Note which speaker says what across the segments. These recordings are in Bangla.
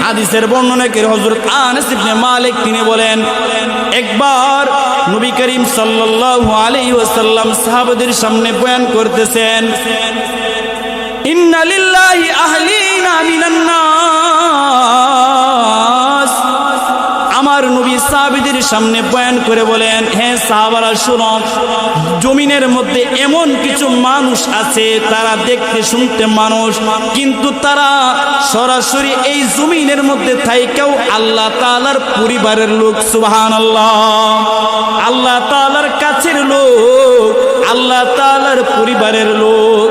Speaker 1: হাদিসের বর্ণনাকারী হযরত আনাস ইবনে মালিক তিনি বলেন, একবার নবী করিম সাল্লাল্লাহু আলাইহি ওয়াসাল্লাম সাহাবাদের সামনে বয়ান করতেছেন, ইন্না লিল্লাহি আহলিনা মিনান নাস। আমার নবী সাহাবীদের সামনে বয়ান করে বলেন, হে সাহাবারা শুনো, জমিনের মধ্যে এমন কিছু মানুষ আছে, তারা দেখতে শুনতে মানুষ, কিন্তু তারা সরাসরি এই জমিনের মধ্যে থাইকেও আল্লাহ তাআলার পরিবারের লোক। সুবহানাল্লাহ, আল্লাহ তাআলার কাছের লোক, আল্লাহ তাআলার পরিবারের লোক।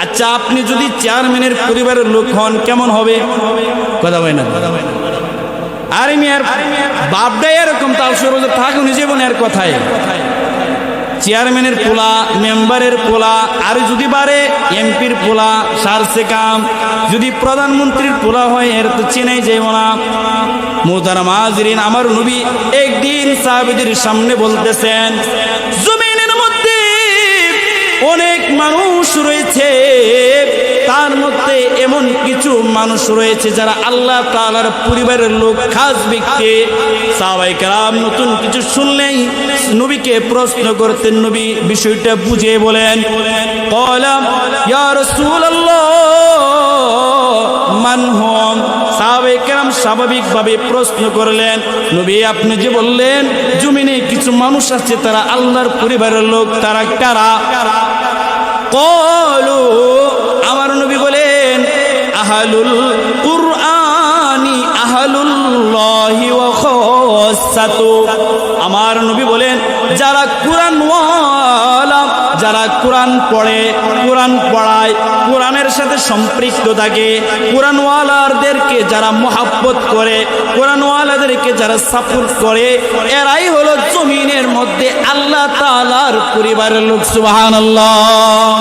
Speaker 1: আচ্ছা, আপনি যদি চেয়ারম্যানের পরিবারের লোক হন কেমন হবে? কথা হয় না? আর মিয়ার বাপটাই এরকম তাল সরোজ থাকুন জীবনের কথায়, চেয়ারম্যানের পোলা, মেম্বারের পোলা, আর যদি বারে এমপির পোলা, সারসে কাম, যদি প্রধানমন্ত্রীর পোলা হয় এর তো চেনাই যাইব না। মুহতারাম হাজিরিন, আমার নবী একদিন সাহাবীদের সামনে বলতেছেন, জমিনের মধ্যে অনেক মানুষ রয়েছে, তার মধ্যে এমন কিছু মানুষ রয়েছে যারা আল্লাহ তাআলার পরিবারের লোক, খাস ব্যক্তি। সাহাবায়ে কেরাম নতুন কিছু শুনলেই নবীকে প্রশ্ন করতেন, নবী বিষয়টা বুঝিয়ে বলেন, ক্বালা ইয়া রাসূলুল্লাহ মান হুম। সাহাবায়ে কেরাম স্বাভাবিকভাবে প্রশ্ন করলেন, নবী আপনি যে বললেন জমিনে কিছু মানুষ আছে তারা আল্লাহর পরিবারের লোক, তারা কারা? ক্বালু, আমার নবী বলেন, আহলুল কুরআনি আহলুল্লাহি ওয়া খাসাতু। আমার নবী বলেন, যারা কুরআনওয়ালা, যারা কোরআন পড়ে, কোরআন পড়ায়, কোরআনের সাথে সম্পৃক্ত থাকে, কোরআনওয়ালাদেরকে যারা মহব্বত করে, কোরআনওয়ালাদেরকে যারা সাপোর্ট করে, এরাই হলো জমিনের মধ্যে আল্লাহ তাআলার পরিবারের লোক। সুবহানাল্লাহ।